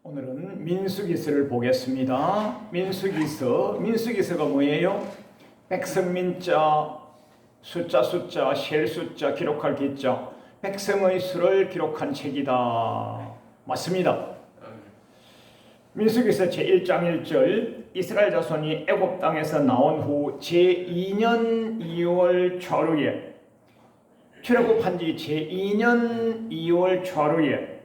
오늘은 민수기서를 보겠습니다. 민수기서가 뭐예요? 백성민자, 숫자, 셀 숫자, 기록할 기자, 백성의 수를 기록한 책이다. 맞습니다. 민수기서 제1장 1절, 이스라엘 자손이 애굽 땅에서 나온 후 제2년 2월 초하루에, 출애굽한 지 제2년 2월 초하루에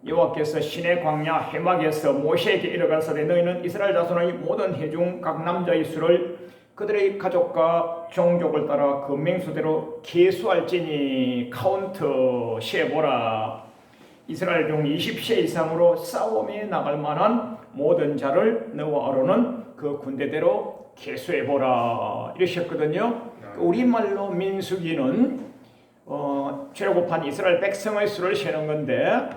여호와께서 시내 광야 해막에서 모세에게 이르가사대 너희는 이스라엘 자손의 모든 회중 각 남자의 수를 그들의 가족과 종족을 따라 그 맹수대로 계수할지니 카운트 세보라. 이스라엘 중 20세 이상으로 싸움에 나갈 만한 모든 자를 너와 아론은 그 군대대로 계수해보라 이러셨거든요. 우리말로 민수기는 출애굽한 이스라엘 백성의 수를 세는 건데,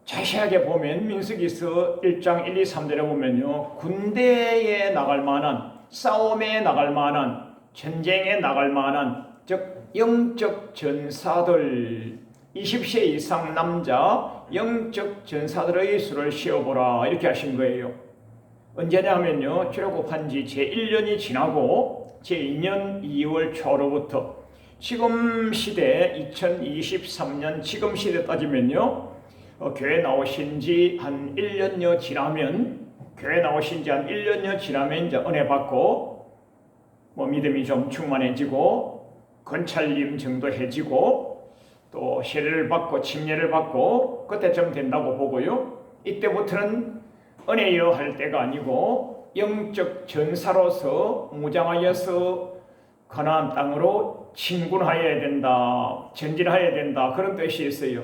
자세하게 보면 민수기서 1장 1, 2, 3절에 보면요, 군대에 나갈 만한, 싸움에 나갈 만한, 전쟁에 나갈 만한, 즉 영적 전사들, 20세 이상 남자 영적 전사들의 수를 세어보라 이렇게 하신 거예요. 언제냐 하면요, 출애굽한 지 제1년이 지나고 제2년 2월 초로부터 지금 시대 2023년 지금 시대 따지면요, 교회 나오신 지 한 1년여 지나면, 이제 은혜 받고 믿음이 좀 충만해지고 건찰림 정도 해지고 또 세례를 받고 침례를 받고 그때쯤 된다고 보고요. 이때부터는 은혜여 할 때가 아니고 영적 전사로서 무장하여서 가나안 땅으로 진군하여야 된다, 전진하여야 된다, 그런 뜻이 있어요.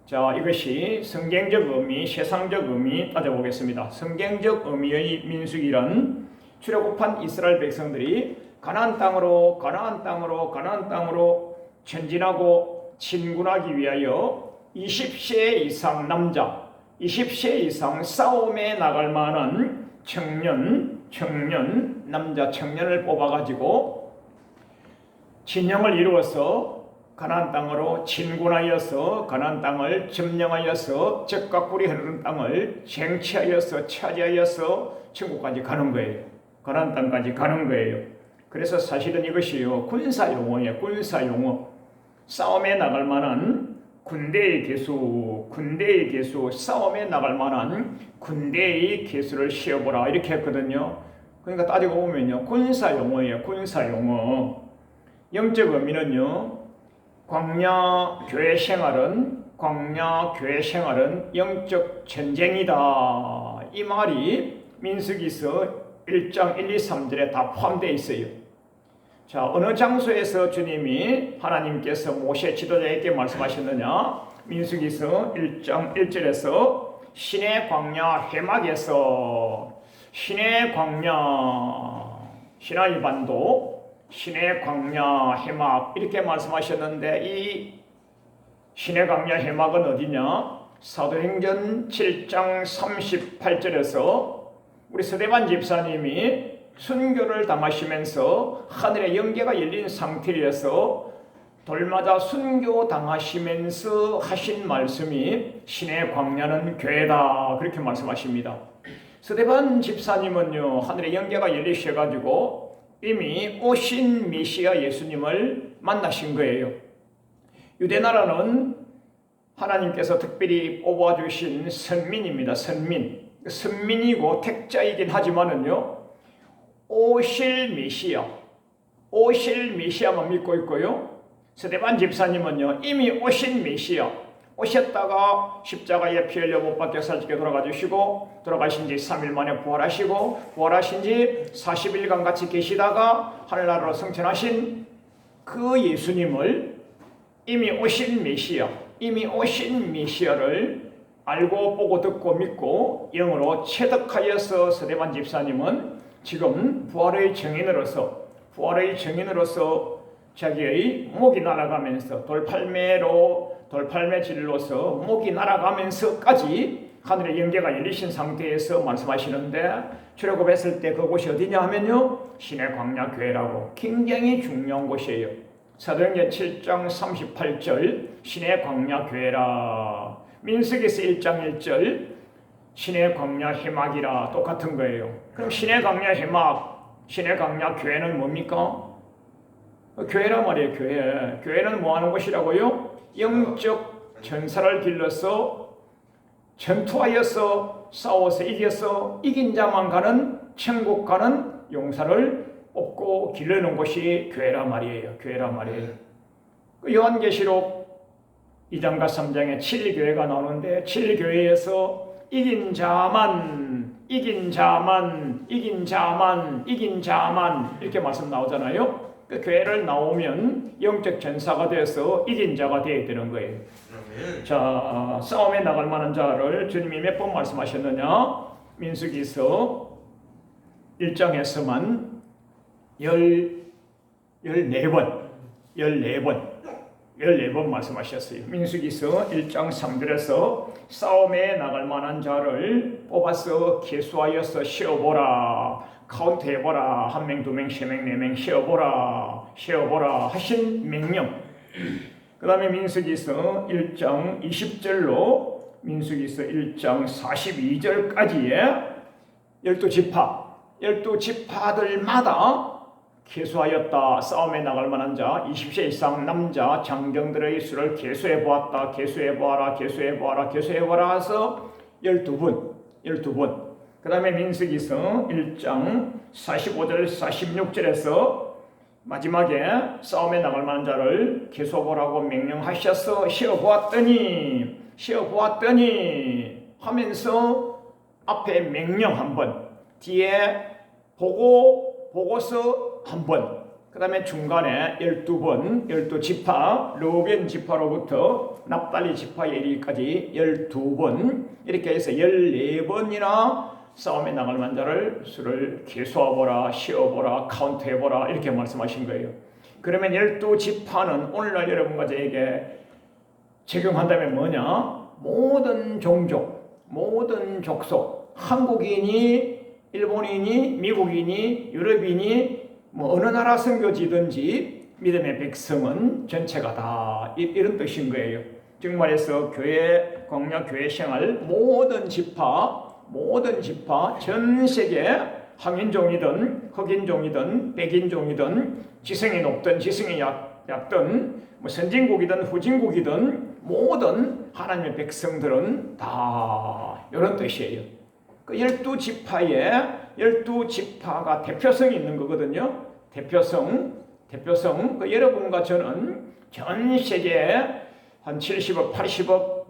자, 이것이 성경적 의미, 세상적 의미 따져보겠습니다. 성경적 의미의 민수기란 출애굽한 이스라엘 백성들이 가나안 땅으로 전진하고 진군하기 위하여 20세 이상 남자, 20세 이상 싸움에 나갈 만한 남자 청년을 뽑아가지고 진영을 이루어서 가나안 땅으로 진군하여서 가나안 땅을 점령하여서 젖과 꿀이 흐르는 땅을 쟁취하여서 차지하여서 천국까지 가는 거예요. 가나안 땅까지 가는 거예요. 그래서 사실은 이것이요, 군사 용어예요. 군사 용어. 싸움에 나갈 만한 군대의 개수, 싸움에 나갈 만한 군대의 개수를 세어보라 이렇게 했거든요. 그러니까 따지고 보면요, 군사 용어예요. 군사 용어. 영적 의미는요, 광야 교회 생활은 영적 전쟁이다. 이 말이 민수기서 1장 1, 2, 3절에 다 포함되어 있어요. 자, 어느 장소에서 주님이 하나님께서 모세 지도자에게 말씀하셨느냐? 민수기서 1장 1절에서 시내 광야 해막에서, 시내 광야, 시나이 반도, 시내 광야 해막 이렇게 말씀하셨는데, 이 시내 광야 해막은 어디냐? 사도행전 7장 38절에서 우리 서대반 집사님이 순교를 당하시면서 하늘의 영계가 열린 상태에서 돌마다 순교 당하시면서 하신 말씀이 시내 광야는 교회다 그렇게 말씀하십니다. 서대반 집사님은요, 하늘의 영계가 열리셔가지고 이미 오신 메시아 예수님을 만나신 거예요. 유대나라는 하나님께서 특별히 뽑아주신 선민입니다. 선민이고 택자이긴 하지만은요, 오실 메시아만 믿고 있고요. 스데반 집사님은요, 이미 오신 메시아, 오셨다가 십자가에 피 흘려 못 박혀 살찌게 돌아가주시고 돌아가신 지 3일 만에 부활하신 지 40일간 같이 계시다가 하늘나라로 승천하신 그 예수님을, 이미 오신 메시아를 알고 보고 듣고 믿고 영으로 체득하여서 서대반 집사님은 지금 부활의 증인으로서 자기의 목이 날아가면서 돌팔매질로서 목이 날아가면서까지 하늘의 영계가 열리신 상태에서 말씀하시는데, 출애굽했을 때 그곳이 어디냐 하면요, 시내 광야 교회라고 굉장히 중요한 곳이에요. 사도행전 7장 38절 시내 광야 교회라. 민수기서 1장 1절 신의 광야 해막이라 똑같은 거예요. 그럼 신의 광야 해막, 신의 광야 교회는 뭡니까? 교회란 말이에요. 교회. 교회는 뭐 하는 곳이라고요? 영적 전사를 길러서 전투하여서 싸워서 이겨서 이긴 자만 가는 천국 가는 용사를 뽑고 기르는 곳이 교회란 말이에요. 교회란 말이에요. 요한계시록 2장과 3장에 7교회가 나오는데 7교회에서 이긴 자만 이렇게 말씀 나오잖아요. 그 교회를 나오면 영적 전사가 돼서 이긴 자가 되어야 되는 거예요. 자, 싸움에 나갈 만한 자를 주님이 몇 번 말씀하셨느냐? 민수기서 1장에서만 14번 말씀하셨어요. 민수기서 1장 3절에서 싸움에 나갈 만한 자를 뽑아서 계수하여서 쉬어보라. 카운트해보라. 1명, 2명, 3명, 4명 쉬어보라 하신 명령. 그 다음에 민수기서 1장 20절로 민수기서 1장 42절까지의 12지파들마다 계수하였다. 싸움에 나갈 만한 자 20세 이상 남자 장정들의 수를 계수해보았다. 계수해보아라 해서 12분. 그 다음에 민수기서 1장 45절 46절에서 마지막에 싸움에 나갈 만한 자를 계수해보라고 명령하셔서 쉬어보았더니 하면서 앞에 명령 한번, 뒤에 보고서 한번, 그 다음에 중간에 12번, 12지파, 르우벤 지파로부터 납달리 지파에 이르기까지 12번, 이렇게 해서 14번이나 싸움에 나갈 만한 자를 수를 계수해보라, 쉬어보라, 카운트해보라 이렇게 말씀하신 거예요. 그러면 12지파는 오늘날 여러분과 저에게 적용한다면 뭐냐? 모든 종족, 모든 족속, 한국인이, 일본인이, 미국인이, 유럽인이 뭐 어느 나라 선교지든지 믿음의 백성은 전체가 다 이런 뜻인 거예요. 즉 말해서 교회, 광야 교회 생활 모든 지파 전 세계 황인종이든 흑인종이든 백인종이든 지성이 높든 지성이 얕든 뭐 선진국이든 후진국이든 모든 하나님의 백성들은 다 이런 뜻이에요. 그 12지파가 대표성이 있는 거거든요. 대표성. 그 여러분과 저는 전 세계에 한 70억, 80억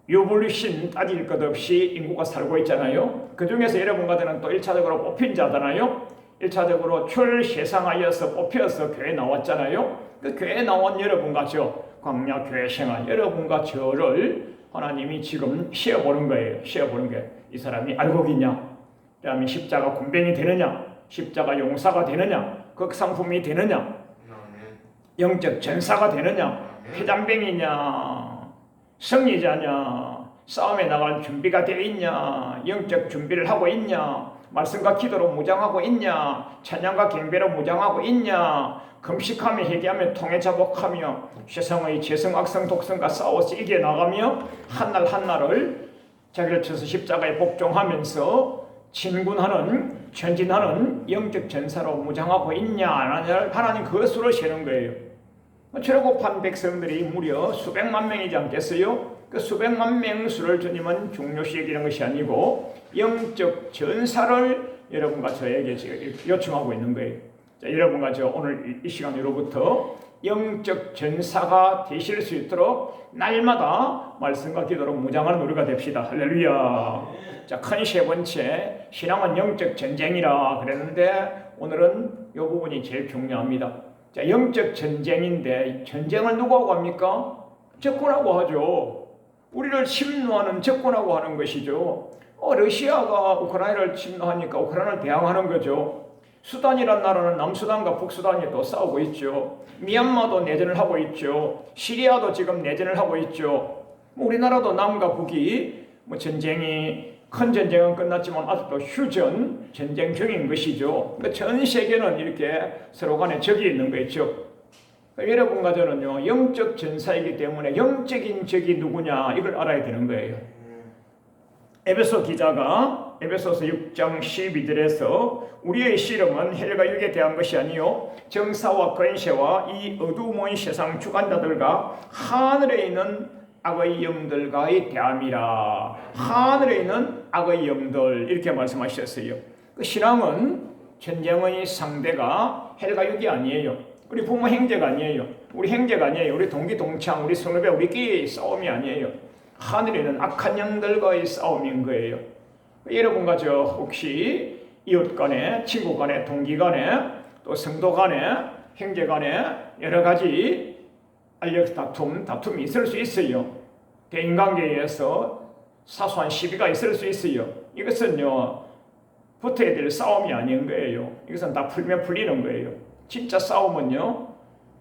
유불신 따질 것 없이 인구가 살고 있잖아요. 그 중에서 여러분과 저는 또 1차적으로 뽑힌 자잖아요. 1차적으로 출세상하여서 뽑혀서 교회에 나왔잖아요. 그 교회에 나온 여러분과 저 광야 교회 생활, 여러분과 저를 하나님이 지금 시험보는 거예요. 이 사람이 알곡이냐? 그다음에 십자가 군병이 되느냐? 십자가 용사가 되느냐? 극상품이 되느냐? 영적 전사가 되느냐? 회장병이냐? 승리자냐? 싸움에 나갈 준비가 되어 있냐? 영적 준비를 하고 있냐? 말씀과 기도로 무장하고 있냐? 찬양과 경배로 무장하고 있냐? 금식하며 회개하며 통해 자복하며 세상의 재성, 악성, 독성과 싸워서 이겨나가며 한날 한날을 자기를 쳐서 십자가에 복종하면서 진군하는, 전진하는 영적 전사로 무장하고 있냐? 하나님 그것으로 세는 거예요. 출애굽한 백성들이 무려 수백만 명이지 않겠어요? 그 수백만 명 수를 주님은 중요시 여기는 것이 아니고 영적 전사를 여러분과 저에게 요청하고 있는 거예요. 자, 여러분과 저 오늘 이 시간으로부터 영적 전사가 되실 수 있도록 날마다 말씀과 기도로 무장하는 우리가 됩시다. 할렐루야. 자, 큰 세 번째, 신앙은 영적 전쟁이라 그랬는데 오늘은 이 부분이 제일 중요합니다. 자, 영적 전쟁인데 전쟁을 누구하고 합니까? 적군하고 하죠. 우리를 침노하는 적군하고 하는 것이죠. 러시아가 우크라이나를 침노하니까 우크라이나를 대항하는 거죠. 수단이란 나라는 남수단과 북수단이 또 싸우고 있죠. 미얀마도 내전을 하고 있죠. 시리아도 지금 내전을 하고 있죠. 우리나라도 남과 북이 큰 전쟁은 끝났지만 아직도 휴전 전쟁 중인 것이죠. 전 세계는 이렇게 서로 간에 적이 있는 거죠. 여러분과 저는요 영적 전사이기 때문에 영적인 적이 누구냐 이걸 알아야 되는 거예요. 에베소 기자가 에베소서 6장 12절에서 우리의 씨름은 헬과 육에 대한 것이 아니요 정사와 권세와 이 어두운 세상 주관자들과 하늘에 있는 악의 영들과의 대함이라. 하늘에 있는 악의 영들 이렇게 말씀하셨어요. 그 신앙은 전쟁의 상대가 헬과 육이 아니에요. 우리 부모 형제가 아니에요. 우리 형제가 아니에요. 우리 동기 동창 우리 선후배 우리끼리 싸움이 아니에요. 하늘에 있는 악한 영들과의 싸움인 거예요. 여러분과 저 혹시 이웃 간에, 친구 간에, 동기 간에, 또 성도 간에, 형제 간에 여러 가지 알력 다툼이 있을 수 있어요. 대인관계에서 사소한 시비가 있을 수 있어요. 이것은요 붙어야 될 싸움이 아닌 거예요. 이것은 다 풀면 풀리는 거예요. 진짜 싸움은요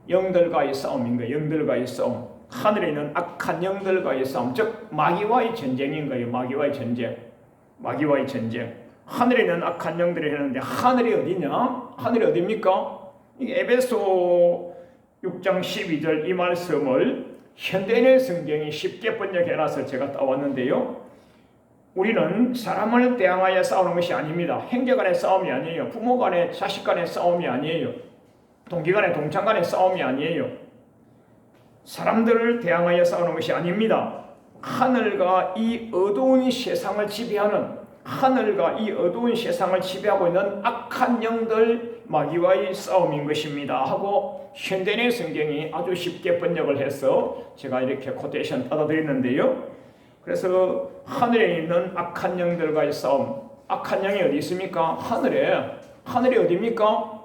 영들과의 싸움인 거예요. 영들과의 싸움. 하늘에 있는 악한 영들과의 싸움, 즉 마귀와의 전쟁인 거예요. 마귀와의 전쟁. 마귀와의 전쟁. 하늘에 있는 악한 영들이 했는데 하늘이 어디냐? 하늘이 어디입니까? 에베소 6장 12절 이 말씀을 현대인의 성경이 쉽게 번역해놔서 제가 따왔는데요. 우리는 사람을 대항하여 싸우는 것이 아닙니다. 형제 간의 싸움이 아니에요. 부모 간의 자식 간의 싸움이 아니에요. 동기 간의 동창 간의 싸움이 아니에요. 사람들을 대항하여 싸우는 것이 아닙니다. 하늘과 이 어두운 세상을 지배하는, 하늘과 이 어두운 세상을 지배하고 있는 악한 영들 마귀와의 싸움인 것입니다 하고 현대인의 성경이 아주 쉽게 번역을 해서 제가 이렇게 코테이션 따라드렸는데요. 그래서 하늘에 있는 악한 영들과의 싸움, 악한 영이 어디 있습니까? 하늘이 어디입니까?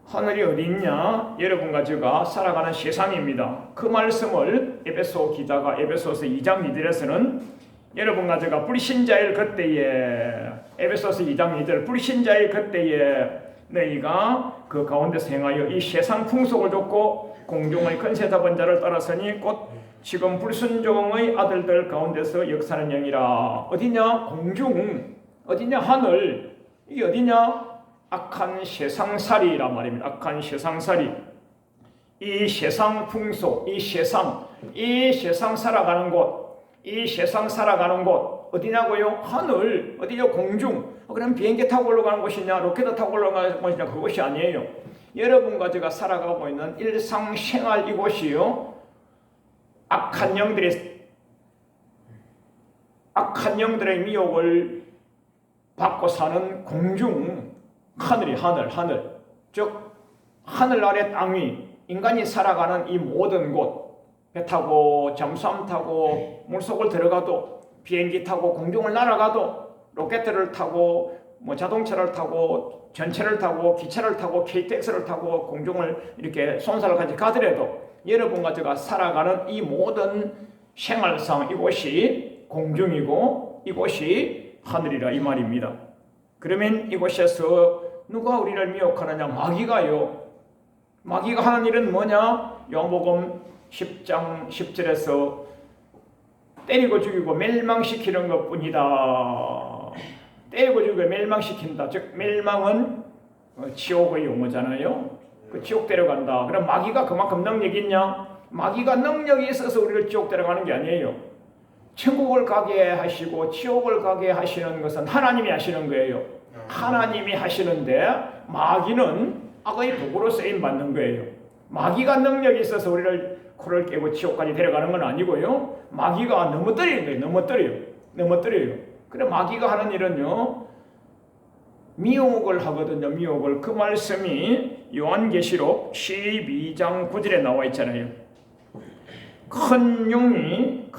하늘이 어디 있냐? 여러분과 제가 살아가는 세상입니다. 그 말씀을 에베소 기자가 에베소서 2장 2절에서는 여러분과 제가 불신자일 그때에, 에베소서 2장 2절 불신자일 그때에 너희가 그 가운데서 행하여 이 세상 풍속을 좇고 공중의 권세 잡은 자를 따라서니 곧 지금 불순종의 아들들 가운데서 역사는 영이라. 어디냐? 공중. 어디냐? 하늘. 이게 어디냐? 악한 세상살이라 말입니다. 악한 세상살이. 이 세상 풍속, 이 세상 살아가는 곳, 이 세상 살아가는 곳 어디냐고요? 하늘. 어디요? 공중. 그럼 비행기 타고 올라가는 곳이냐? 로켓 타고 올라가는 곳이냐? 그것이 아니에요. 여러분과 제가 살아가고 있는 일상생활 이곳이요. 악한 영들의 미혹을 받고 사는 공중. 하늘이 하늘. 즉 하늘 아래 땅 위 인간이 살아가는 이 모든 곳, 배 타고 잠수함 타고 물속을 들어가도 비행기 타고 공중을 날아가도 로켓을 타고 자동차를 타고 전철을 타고 기차를 타고 KTX를 타고 공중을 이렇게 손살까지 가더라도 여러분과 제가 살아가는 이 모든 생활상 이곳이 공중이고 이곳이 하늘이라 이 말입니다. 그러면 이곳에서 누가 우리를 미혹하느냐? 마귀가요. 마귀가 하는 일은 뭐냐? 요한복음 10장 10절에서 때리고 죽이고 멸망시키는 것뿐이다. 때리고 죽이고 멸망시킨다. 즉 멸망은 지옥의 용어잖아요. 그 지옥 데려간다. 그럼 마귀가 그만큼 능력이 있냐? 마귀가 능력이 있어서 우리를 지옥 데려가는 게 아니에요. 천국을 가게 하시고 지옥을 가게 하시는 것은 하나님이 하시는 거예요. 하나님이 하시는데 마귀는 악의 도구로 쓰임받는 거예요. 마귀가 능력이 있어서 우리를 코를 깨고 지옥까지 데려가는 건 아니고요. 마귀가 넘어뜨리는 거예요. 넘어뜨려요. 그래 마귀가 하는 일은요. 미혹을 하거든요. 미혹을. 그 말씀이 요한계시록 12장 9절에 나와 있잖아요. 큰 용이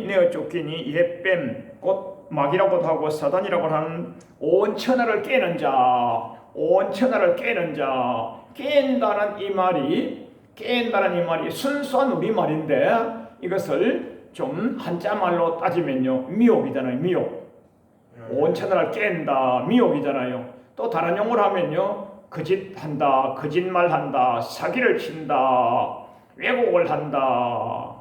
내어 쫓기니 옛뱀 곧 마귀라고도 하고 사단이라고 하는 온 천하를 깨는 자, 깨인다는 이 말이 순수한 우리말인데 이것을 좀 한자말로 따지면요 미혹이잖아요. 미혹. 온 천하를 깬다, 미혹이잖아요. 또 다른 용어로 하면요 거짓한다, 거짓말한다, 사기를 친다, 왜곡을 한다,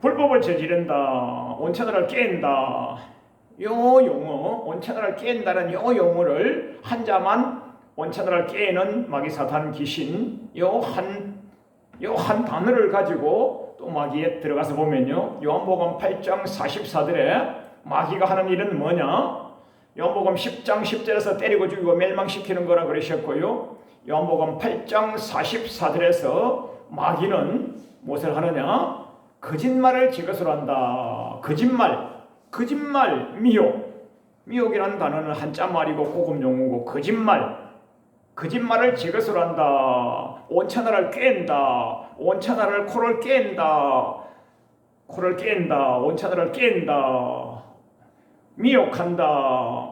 불법을 저지른다, 온천하를 깬다. 요 용어, 온천하를 깬다는 요 용어를 한자만 온천하를 깨는 마귀 사탄 귀신 요 한 요 한 단어를 가지고 또 마귀에 들어가서 보면요, 요한복음 8장 44절에 마귀가 하는 일은 뭐냐? 요한복음 10장 10절에서 때리고 죽이고 멸망시키는 거라 그러셨고요, 요한복음 8장 44절에서 마귀는 무엇을 하느냐? 거짓말을 지것으로 한다. 거짓말, 미혹이라는 단어는 한자말이고 고급 용어고, 거짓말을 지것으로 한다. 온천하를 깬다. 온천하를 코를 깬다. 온천하를 깬다. 미혹한다.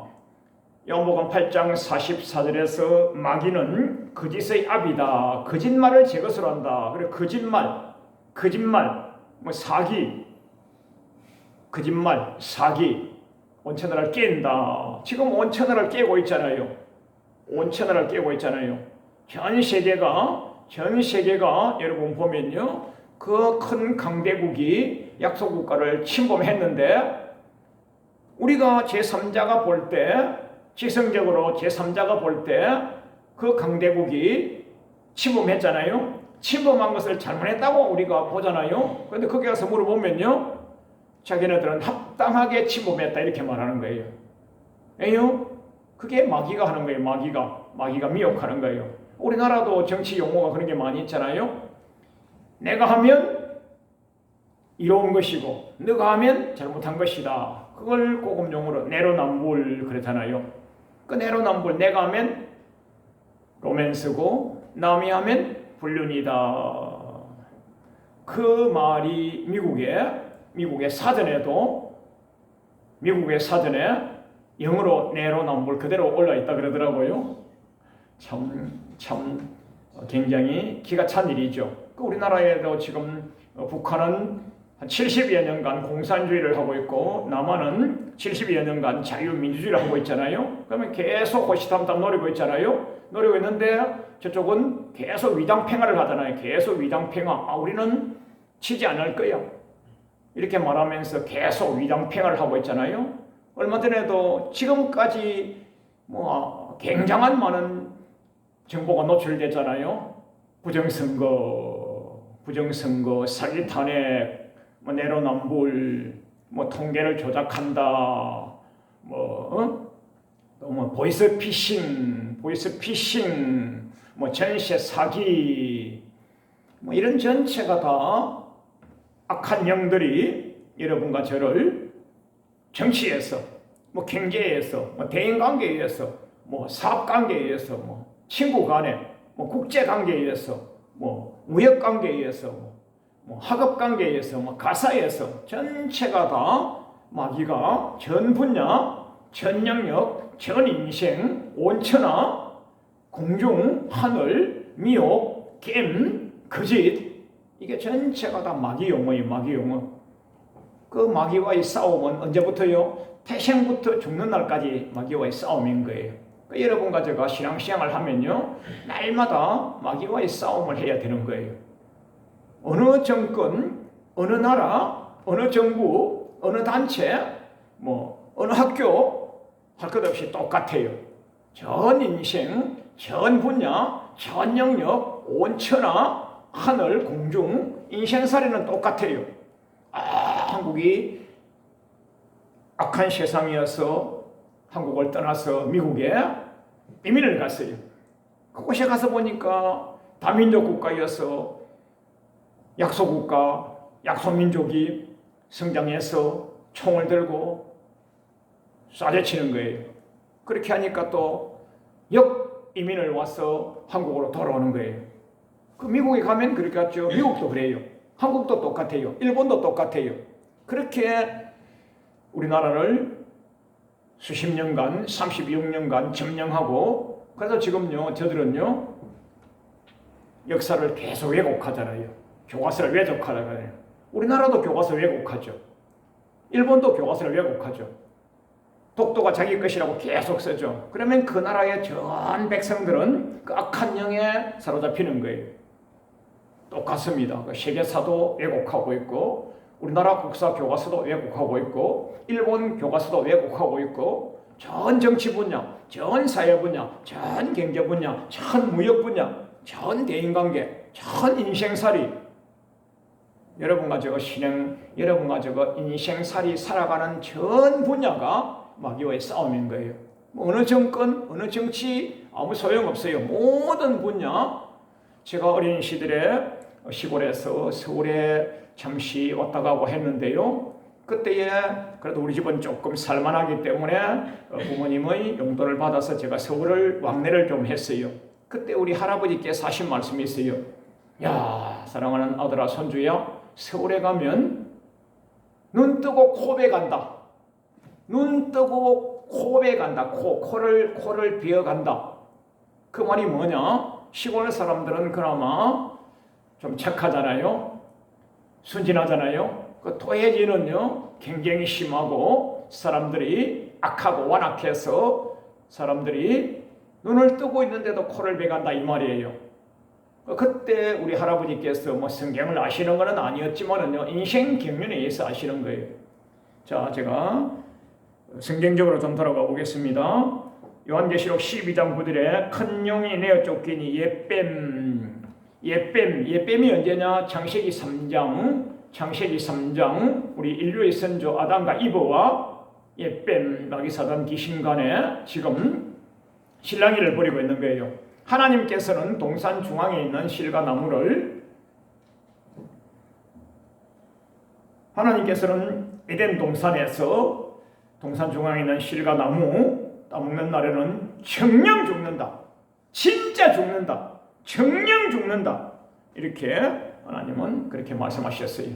요한복음 8장 44절에서 마귀는 거짓의 압이다. 거짓말을 제 것으로 한다. 그래, 거짓말, 뭐 사기, 온천하를 깬다. 지금 온천하를 깨고 있잖아요. 전 세계가 여러분 보면요, 그 큰 강대국이 약소국가를 침범했는데, 우리가 제3자가 볼 때, 지성적으로 제3자가 볼 때 그 강대국이 침범했잖아요. 침범한 것을 잘못했다고 우리가 보잖아요. 그런데 거기 가서 물어보면요, 자기네들은 합당하게 침범했다 이렇게 말하는 거예요. 왜요? 그게 마귀가 하는 거예요. 마귀가 미혹하는 거예요. 우리나라도 정치 용어가 그런 게 많이 있잖아요. 내가 하면 이로운 것이고 너가 하면 잘못한 것이다. 그걸 고급 용어로 내로남불 그렇잖아요. 그 내로남불, 내가 하면 로맨스고 남이 하면 불륜이다. 그 말이 미국의 사전에 영어로 내로남불 그대로 올라 있다 그러더라고요. 참 굉장히 기가 찬 일이죠. 우리나라에도 지금 북한은 한 70여 년간 공산주의를 하고 있고, 남한은 70여 년간 자유민주주의를 하고 있잖아요. 그러면 계속 호시탐탐 노리고 있는데 저쪽은 계속 위장팽화를 하잖아요. 우리는 치지 않을 거야, 이렇게 말하면서 계속 위장팽화를 하고 있잖아요. 얼마 전에도 지금까지 굉장한 많은 정보가 노출됐잖아요. 부정선거, 사기 탄핵, 내로남불, 통계를 조작한다, 보이스피싱, 전세 사기, 이런 전체가 다 악한 영들이 여러분과 저를 정치에서, 경제에서, 대인관계에서, 사업관계에서, 친구 간에, 국제관계에서, 무역관계에서, 학업관계에서, 가사에서 전체가 다 마귀가 전 분야, 전 영역, 전 인생, 온천하, 공중, 하늘, 미혹, 겜, 거짓, 이게 전체가 다 마귀 용어예요. 그 마귀와의 싸움은 언제부터요? 태생부터 죽는 날까지 마귀와의 싸움인 거예요. 여러분과 제가 신앙생활을 하면요, 날마다 마귀와의 싸움을 해야 되는 거예요. 어느 정권, 어느 나라, 어느 정부, 어느 단체, 어느 학교 할 것 없이 똑같아요. 전 인생, 전 분야, 전 영역, 온천하, 하늘, 공중, 인생살이는 똑같아요. 한국이 악한 세상이어서 한국을 떠나서 미국에 이민을 갔어요. 그곳에 가서 보니까 다민족 국가여서 약소국가, 약소민족이 성장해서 총을 들고 쏴대치는 거예요. 그렇게 하니까 또 역이민을 와서 한국으로 돌아오는 거예요. 그 미국에 가면 그렇게 갔죠. 미국도 그래요. 한국도 똑같아요. 일본도 똑같아요. 그렇게 우리나라를 수십 년간, 36년간 점령하고, 그래서 지금요, 저들은요, 역사를 계속 왜곡하잖아요. 교과서를 왜곡하잖아요. 우리나라도 교과서 왜곡하죠. 일본도 교과서를 왜곡하죠. 독도가 자기 것이라고 계속 쓰죠. 그러면 그 나라의 전 백성들은 그 악한 영에 사로잡히는 거예요. 똑같습니다. 세계사도 왜곡하고 있고, 우리나라 국사 교과서도 왜곡하고 있고, 일본 교과서도 왜곡하고 있고, 전 정치 분야, 전 사회 분야, 전 경제 분야, 전 무역 분야, 전 대인관계, 전 인생살이 여러분과 저거 여러분과 저거 인생살이 살아가는 전 분야가 마귀와의 싸움인 거예요. 뭐 어느 정권, 어느 정치 아무 소용없어요. 모든 분야. 제가 어린 시절에 시골에서 서울에 잠시 왔다 가고 했는데요. 그때에 그래도 우리 집은 조금 살만하기 때문에 부모님의 용돈을 받아서 제가 서울을 왕래를 좀 했어요. 그때 우리 할아버지께서 하신 말씀이 있어요. 야, 사랑하는 아들아 손주야, 서울에 가면 눈 뜨고 코베 간다. 눈 뜨고 코베 간다. 코를 비어간다. 그 말이 뭐냐? 시골 사람들은 그나마 좀 착하잖아요. 순진하잖아요. 그 토해지는요 굉장히 심하고 사람들이 악하고 완악해서 사람들이 눈을 뜨고 있는데도 코를 베간다 이 말이에요. 그때 우리 할아버지께서 뭐 성경을 아시는 건 아니었지만은요 인생 경륜에 의해서 아시는 거예요. 자, 제가 성경적으로 좀 돌아가 보겠습니다. 요한계시록 12장 9절에 큰 용이 내어 쫓기니 예뱀이 언제냐? 창세기 3장 우리 인류의 선조 아담과 이브와 예뱀 마귀 사단 귀신 간에 지금 실랑이를 벌이고 있는 거예요. 하나님께서는 동산 중앙에 있는 실과 나무를 하나님께서는 에덴 동산에서 동산 중앙에 있는 실과 나무 따먹는 날에는 정령 죽는다. 진짜 죽는다. 정령 죽는다. 이렇게 하나님은 그렇게 말씀하셨어요.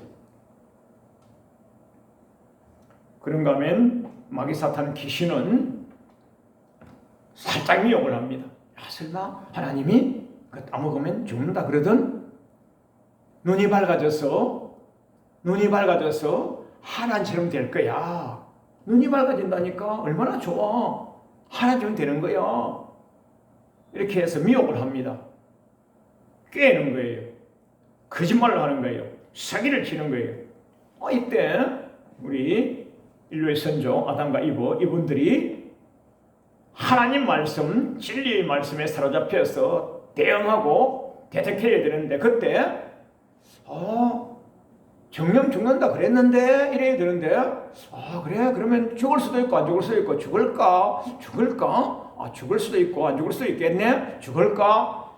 그런가 하면 마귀 사탄 귀신은 살짝 미혹을 합니다. 야, 설마 하나님이 그 따먹으면 죽는다 그러던 눈이 밝아져서 하나님처럼 될 거야. 눈이 밝아진다니까 얼마나 좋아. 하나님처럼 되는 거야. 이렇게 해서 미혹을 합니다. 깨는 거예요. 거짓말을 하는 거예요. 사기를 치는 거예요. 이때 우리 인류의 선조 아담과 이분들이 하나님 말씀, 진리의 말씀에 사로잡혀서 대응하고 대적해야 되는데 그때 정령 죽는다 그랬는데 이래야 되는데 그래 그러면 죽을 수도 있고 안 죽을 수도 있고 죽을까? 죽을 수도 있고 안 죽을 수도 있겠네? 죽을까?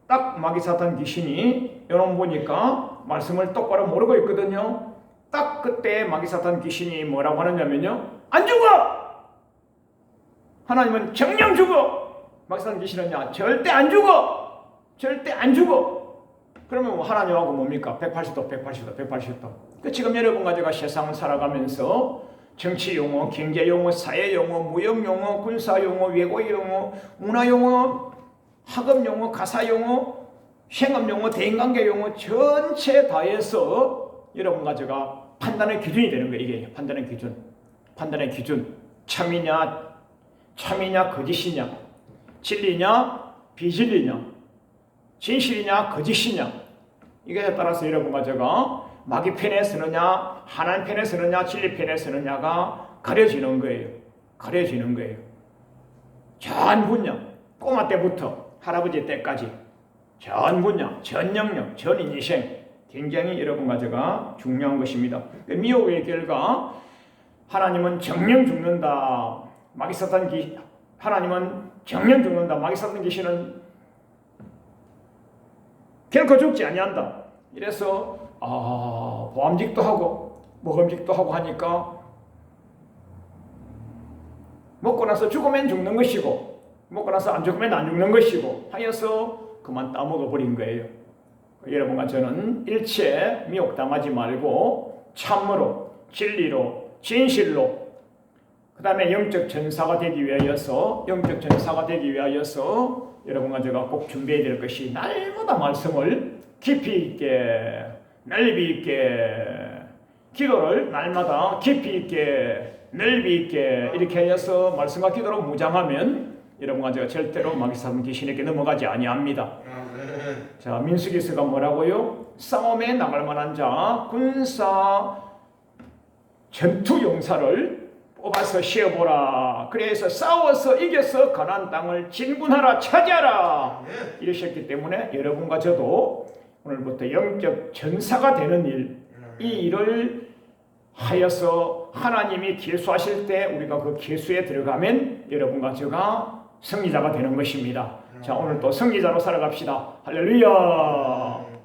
딱 마귀 사탄 귀신이 여러분 보니까 말씀을 똑바로 모르고 있거든요. 딱 그때 마귀 사탄 귀신이 뭐라고 하느냐면요, 안 죽어! 하나님은 정령 죽어! 마귀 사탄 귀신은요, 절대 안 죽어! 그러면 하나님하고 뭡니까? 180도. 지금 여러분과 제가 세상을 살아가면서 정치 용어, 경제 용어, 사회 용어, 무역 용어, 군사 용어, 외고 용어, 문화 용어, 학업 용어, 가사 용어, 생업 용어, 대인관계 용어 전체 다 해서 여러분과 제가 판단의 기준이 되는 거예요. 이게 판단의 기준. 참이냐 거짓이냐, 진리냐 비진리냐, 진실이냐 거짓이냐, 이것에 따라서 여러분과 제가 마귀 편에 서느냐 하나님 편에 서느냐 진리 편에 서느냐가 가려지는 거예요. 전 분야, 꼬마 때부터 할아버지 때까지 전 분야, 전 영역, 전 인생 굉장히 여러분과 제가 중요한 것입니다. 미혹의 결과 하나님은 정령 죽는다. 하나님은 정령 죽는다. 마귀 사탄 귀신은 결코 죽지 아니한다. 이래서 보암직도 하고 먹음직도 하고 하니까 먹고 나서 죽으면 죽는 것이고 먹고 나서 안 죽으면 안 죽는 것이고 하여서 그만 따먹어 버린 거예요. 여러분과 저는 일체 미혹당하지 말고 참으로 진리로 진실로 그 다음에 영적 전사가 되기 위하여서 여러분과 제가 꼭 준비해야 될 것이 날마다 말씀을 깊이 있게 넓이 있게 기도를 날마다 깊이 있게 넓이 있게 이렇게 하여서 말씀과 기도로 무장하면 여러분과 제가 절대로 마귀 사탄 귀신에게 넘어가지 아니합니다. 자, 민수기서가 뭐라고요? 싸움에 나갈 만한 자, 군사 전투 용사를 뽑아서 씌어보라. 그래서 싸워서 이겨서 가나안 땅을 진군하라, 차지하라 이러셨기 때문에 여러분과 저도 오늘부터 영적 전사가 되는 일, 이 일을 하여서 하나님이 계수하실 때 우리가 그 계수에 들어가면 여러분과 제가 승리자가 되는 것입니다. 자, 오늘 또 승리자로 살아갑시다. 할렐루야.